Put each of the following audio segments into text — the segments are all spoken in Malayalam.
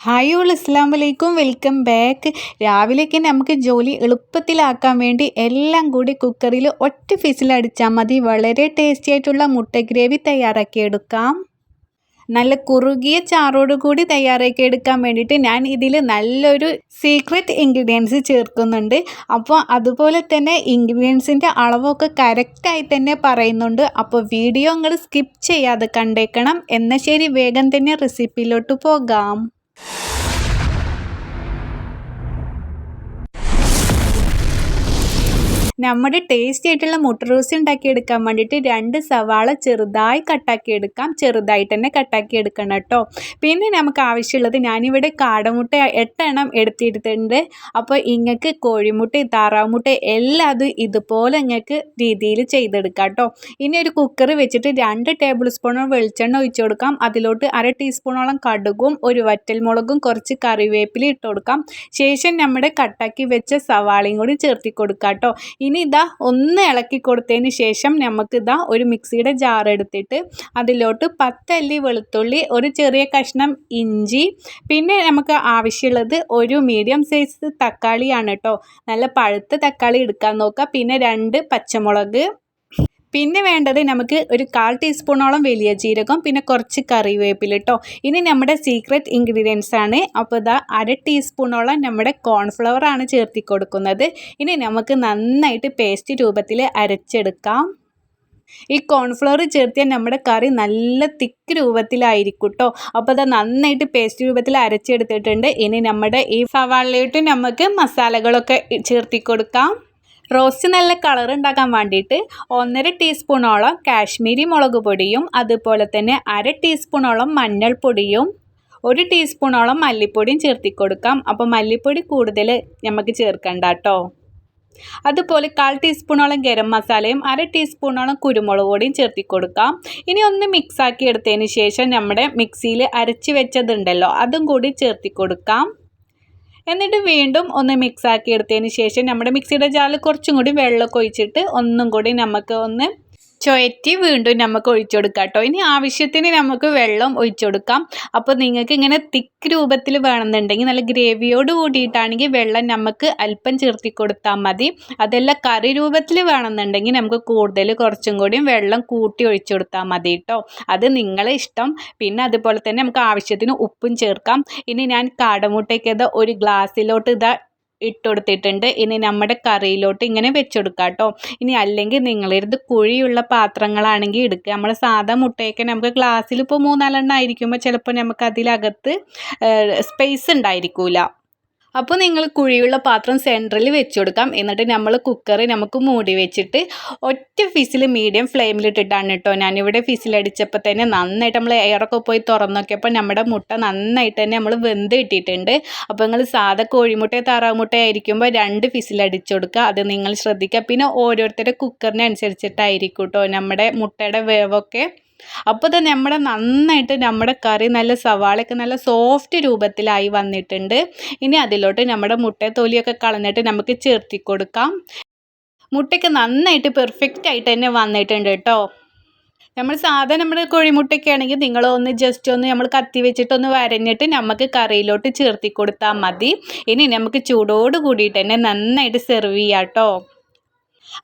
ഹായ് ഓൾ അസ്സലാമു അലൈക്കും വെൽക്കം ബാക്ക്. രാവിലേക്ക് നമുക്ക് ജോലി എളുപ്പത്തിലാക്കാൻ വേണ്ടി എല്ലാം കൂടി കുക്കറിൽ ഒറ്റ വിസിലടിച്ചാൽ മതി. വളരെ ടേസ്റ്റി ആയിട്ടുള്ള മുട്ട ഗ്രേവി തയ്യാറാക്കിയെടുക്കാം. നല്ല കുറുകിയ ചാറോട് കൂടി തയ്യാറാക്കിയെടുക്കാൻ വേണ്ടിയിട്ട് ഞാൻ ഇതിൽ നല്ലൊരു സീക്രട്ട് ഇൻഗ്രീഡിയൻസ് ചേർക്കുന്നുണ്ട്. അപ്പോൾ അതുപോലെ തന്നെ ഇൻഗ്രീഡിയൻസിൻ്റെ അളവൊക്കെ കറക്റ്റായി തന്നെ പറയുന്നുണ്ട്. അപ്പോൾ വീഡിയോ നിങ്ങൾ സ്കിപ്പ് ചെയ്യാതെ കണ്ടേക്കണം. എന്നാൽ ശരി, വേഗം തന്നെ റെസിപ്പിയിലോട്ട് പോകാം. നമ്മുടെ ടേസ്റ്റി ആയിട്ടുള്ള മുട്ട റോസ്റ്റ് ഉണ്ടാക്കിയെടുക്കാൻ വേണ്ടിയിട്ട് 2 സവാള ചെറുതായി കട്ടാക്കിയെടുക്കാം. ചെറുതായിട്ട് തന്നെ കട്ടാക്കിയെടുക്കണം കേട്ടോ. പിന്നെ നമുക്ക് ആവശ്യമുള്ളത്, ഞാനിവിടെ കാടമുട്ട 8 എണ്ണം എടുത്തിട്ടുണ്ട്. അപ്പോൾ ഇങ്ങൾക്ക് കോഴിമുട്ട, താറാമുട്ട എല്ലാതും ഇതുപോലെ നിങ്ങൾക്ക് രീതിയിൽ ചെയ്തെടുക്കാം കേട്ടോ. ഇനി ഒരു കുക്കർ വെച്ചിട്ട് 2 ടേബിൾ സ്പൂണോളം വെളിച്ചെണ്ണ ഒഴിച്ചു കൊടുക്കാം. അതിലോട്ട് 1/2 ടീസ്പൂണോളം കടുകും ഒരു വറ്റൽമുളകും കുറച്ച് കറിവേപ്പില ഇട്ട് കൊടുക്കാം. ശേഷം നമ്മുടെ കട്ടാക്കി വെച്ച സവാളയും കൂടി ചേർത്തി കൊടുക്കാം കേട്ടോ. ഇനി ഇതാ ഒന്ന് ഇളക്കി കൊടുത്തതിന് ശേഷം നമുക്കിതാ ഒരു മിക്സിയുടെ ജാർ എടുത്തിട്ട് അതിലോട്ട് 10 അല്ലി വെളുത്തുള്ളി, ഒരു ചെറിയ കഷ്ണം ഇഞ്ചി, പിന്നെ നമുക്ക് ആവശ്യമുള്ളത് ഒരു മീഡിയം സൈസ് തക്കാളിയാണ് കേട്ടോ. നല്ല പഴുത്ത തക്കാളി എടുക്കാൻ നോക്കുക. പിന്നെ 2 പച്ചമുളക്, പിന്നെ വേണ്ടത് നമുക്ക് ഒരു 1/4 ടീസ്പൂണോളം വലിയ ജീരകം, പിന്നെ കുറച്ച് കറിവേപ്പില കേട്ടോ. ഇനി നമ്മുടെ സീക്രട്ട് ഇൻഗ്രീഡിയൻസ് ആണ്. അപ്പോൾ ഇതാ 1/2 ടീസ്പൂണോളം നമ്മുടെ കോൺഫ്ലവർ ആണ് ചേർത്തി കൊടുക്കുന്നത്. ഇനി നമുക്ക് നന്നായിട്ട് പേസ്റ്റ് രൂപത്തിൽ അരച്ചെടുക്കാം. ഈ കോൺഫ്ലവർ ചേർത്തിയാൽ നമ്മുടെ കറി നല്ല തിക്ക് രൂപത്തിലായിരിക്കും കേട്ടോ. അപ്പോൾ അത് നന്നായിട്ട് പേസ്റ്റ് രൂപത്തിൽ അരച്ചെടുത്തിട്ടുണ്ട്. ഇനി നമ്മുടെ ഈ സവാളയിലോട്ട് നമുക്ക് മസാലകളൊക്കെ ചേർത്തി കൊടുക്കാം. റോസ്റ്റ് നല്ല കളർ ഉണ്ടാക്കാൻ വേണ്ടിയിട്ട് 1/2 ടീസ്പൂണോളം കാശ്മീരി മുളക് പൊടിയും, അതുപോലെ തന്നെ 1/2 ടീസ്പൂണോളം മഞ്ഞൾപ്പൊടിയും, 1 ടീസ്പൂണോളം മല്ലിപ്പൊടിയും ചേർത്തി കൊടുക്കാം. അപ്പോൾ മല്ലിപ്പൊടി കൂടുതൽ നമുക്ക് ചേർക്കണ്ട കേട്ടോ. അതുപോലെ 1/4 ടീസ്പൂണോളം ഗരം മസാലയും 1/2 ടീസ്പൂണോളം കുരുമുളക് പൊടിയും ചേർത്തി കൊടുക്കാം. ഇനി ഒന്ന് മിക്സാക്കി എടുത്തതിന് ശേഷം നമ്മുടെ മിക്സിയിൽ അരച്ച് വെച്ചതുണ്ടല്ലോ, അതും കൂടി ചേർത്തി കൊടുക്കാം. എന്നിട്ട് വീണ്ടും ഒന്ന് മിക്സാക്കി എടുത്തതിന് ശേഷം നമ്മുടെ മിക്സിയുടെ ജാറിൽ കുറച്ചും കൂടി വെള്ളമൊക്കെ ഒഴിച്ചിട്ട് ഒന്നും കൂടി നമുക്ക് ഒന്ന് ചുഴറ്റി വീണ്ടും നമുക്ക് ഒഴിച്ചു കൊടുക്കാം കേട്ടോ. ഇനി ആവശ്യത്തിന് നമുക്ക് വെള്ളം ഒഴിച്ചു കൊടുക്കാം. അപ്പോൾ നിങ്ങൾക്ക് ഇങ്ങനെ തിക്ക് രൂപത്തിൽ വേണമെന്നുണ്ടെങ്കിൽ, നല്ല ഗ്രേവിയോട് കൂടിയിട്ടാണെങ്കിൽ വെള്ളം നമുക്ക് അല്പം ചേർത്തി കൊടുത്താൽ മതി. അതല്ല കറി രൂപത്തിൽ വേണമെന്നുണ്ടെങ്കിൽ നമുക്ക് കൂടുതൽ കുറച്ചും കൂടി വെള്ളം കൂട്ടി ഒഴിച്ചു കൊടുത്താൽ മതി കേട്ടോ. അത് നിങ്ങളെ ഇഷ്ടം. പിന്നെ അതുപോലെ തന്നെ നമുക്ക് ആവശ്യത്തിന് ഉപ്പും ചേർക്കാം. ഇനി ഞാൻ കാടമുട്ടയ്ക്ക് ഒരു ഗ്ലാസ്സിലോട്ട് ഇട്ടുകൊടുത്തിട്ടുണ്ട്. ഇനി നമ്മുടെ കറിയിലോട്ട് ഇങ്ങനെ വെച്ചെടുക്കാം കേട്ടോ. ഇനി അല്ലെങ്കിൽ നിങ്ങളിരുത് കുഴിയുള്ള പാത്രങ്ങളാണെങ്കിൽ എടുക്കുക. നമ്മൾ സാധാ മുട്ടയൊക്കെ നമുക്ക് ഗ്ലാസ്സിൽ ഇപ്പോൾ 3-4 എണ്ണം ആയിരിക്കുമ്പോൾ ചിലപ്പോൾ നമുക്ക് അതിലകത്ത് സ്പേസ് ഉണ്ടായിരിക്കില്ല. അപ്പോൾ നിങ്ങൾ കുഴിയുള്ള പാത്രം സെൻറ്ററിൽ വെച്ച് കൊടുക്കാം. എന്നിട്ട് നമ്മൾ കുക്കർ നമുക്ക് മൂടി വെച്ചിട്ട് ഒറ്റ ഫിസിൽ മീഡിയം ഫ്ലെയിമിലിട്ടിട്ടാണ് കേട്ടോ. ഞാനിവിടെ ഫിസിലടിച്ചപ്പോൾ തന്നെ നന്നായിട്ട് നമ്മൾ എയറൊക്കെ പോയി തുറന്ന് നോക്കിയപ്പോൾ നമ്മുടെ മുട്ട നന്നായിട്ട് തന്നെ നമ്മൾ വെന്ത് കിട്ടിയിട്ടുണ്ട്. അപ്പോൾ നിങ്ങൾ സാധാ കോഴിമുട്ട താറാമുട്ട ആയിരിക്കുമ്പോൾ 2 ഫിസിലടിച്ചു കൊടുക്കുക. അത് നിങ്ങൾ ശ്രദ്ധിക്കുക. പിന്നെ ഓരോരുത്തരുടെ കുക്കറിനനുസരിച്ചിട്ടായിരിക്കും കേട്ടോ നമ്മുടെ മുട്ടയുടെ വേവൊക്കെ. അപ്പോൾ തന്നെ നന്നായിട്ട് നമ്മുടെ കറി നല്ല സവാളയൊക്കെ നല്ല സോഫ്റ്റ് രൂപത്തിലായി വന്നിട്ടുണ്ട്. ഇനി അതിലോട്ട് നമ്മുടെ മുട്ട തൊലിയൊക്കെ കളഞ്ഞിട്ട് നമുക്ക് ചേർത്തി കൊടുക്കാം. മുട്ടയ്ക്ക് നന്നായിട്ട് പെർഫെക്റ്റ് ആയിട്ട് തന്നെ വന്നിട്ടുണ്ട് കേട്ടോ. നമ്മൾ സാധാരണ നമ്മുടെ കോഴിമുട്ടയൊക്കെ ആണെങ്കിൽ നിങ്ങളൊന്ന് ജസ്റ്റ് ഒന്ന് നമ്മൾ കത്തി വെച്ചിട്ടൊന്ന് വരഞ്ഞിട്ട് നമുക്ക് കറിയിലോട്ട് ചേർത്തി കൊടുത്താൽ മതി. ഇനി നമുക്ക് ചൂടോട് കൂടിയിട്ട് തന്നെ നന്നായിട്ട് സെർവ് ചെയ്യാം കേട്ടോ.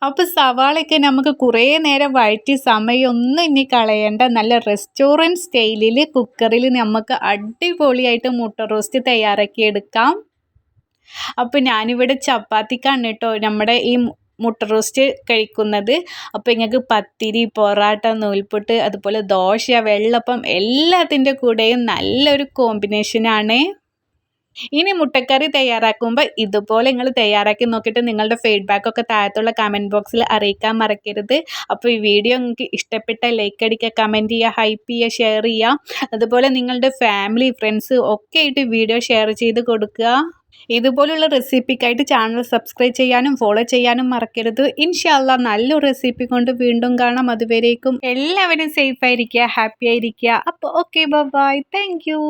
അപ്പോൾ സവാളയൊക്കെ നമുക്ക് കുറേ നേരം വഴറ്റി സമയമൊന്നും ഇനി കളയേണ്ട. നല്ല റെസ്റ്റോറൻറ്റ് സ്റ്റൈലിൽ കുക്കറിൽ നമുക്ക് അടിപൊളിയായിട്ട് മുട്ട റോസ്റ്റ് തയ്യാറാക്കിയെടുക്കാം. അപ്പോൾ ഞാനിവിടെ ചപ്പാത്തിക്കാണ് കേട്ടോ നമ്മുടെ ഈ മുട്ട റോസ്റ്റ് കഴിക്കുന്നത്. അപ്പോൾ നിങ്ങൾക്ക് പത്തിരി, പൊറാട്ട, നൂൽപുട്ട്, അതുപോലെ ദോശ, വെള്ളപ്പം എല്ലാത്തിൻ്റെ കൂടെയും നല്ലൊരു കോമ്പിനേഷനാണ്. ഇനി മുട്ടക്കറി തയ്യാറാക്കുമ്പോൾ ഇതുപോലെ നിങ്ങൾ തയ്യാറാക്കി നോക്കിയിട്ട് നിങ്ങളുടെ ഫീഡ്ബാക്കൊക്കെ താഴത്തുള്ള കമൻറ്റ് ബോക്സിൽ അറിയിക്കാൻ മറക്കരുത്. അപ്പോൾ ഈ വീഡിയോ നിങ്ങൾക്ക് ഇഷ്ടപ്പെട്ട ലൈക്ക് അടിക്കുക, കമൻറ്റ് ചെയ്യുക, ഹൈപ്പ് ചെയ്യുക, ഷെയർ ചെയ്യുക. അതുപോലെ നിങ്ങളുടെ ഫാമിലി, ഫ്രണ്ട്സ് ഒക്കെ ആയിട്ട് വീഡിയോ ഷെയർ ചെയ്ത് കൊടുക്കുക. ഇതുപോലുള്ള റെസിപ്പിക്കായിട്ട് ചാനൽ സബ്സ്ക്രൈബ് ചെയ്യാനും ഫോളോ ചെയ്യാനും മറക്കരുത്. ഇൻഷാ അല്ലാഹ് നല്ലൊരു റെസിപ്പി കൊണ്ട് വീണ്ടും കാണാം. അതുവരേക്കും എല്ലാവരും സേഫ് ആയിരിക്കുക, ഹാപ്പി ആയിരിക്കുക. അപ്പോൾ ഓക്കെ, ബൈ, താങ്ക് യു.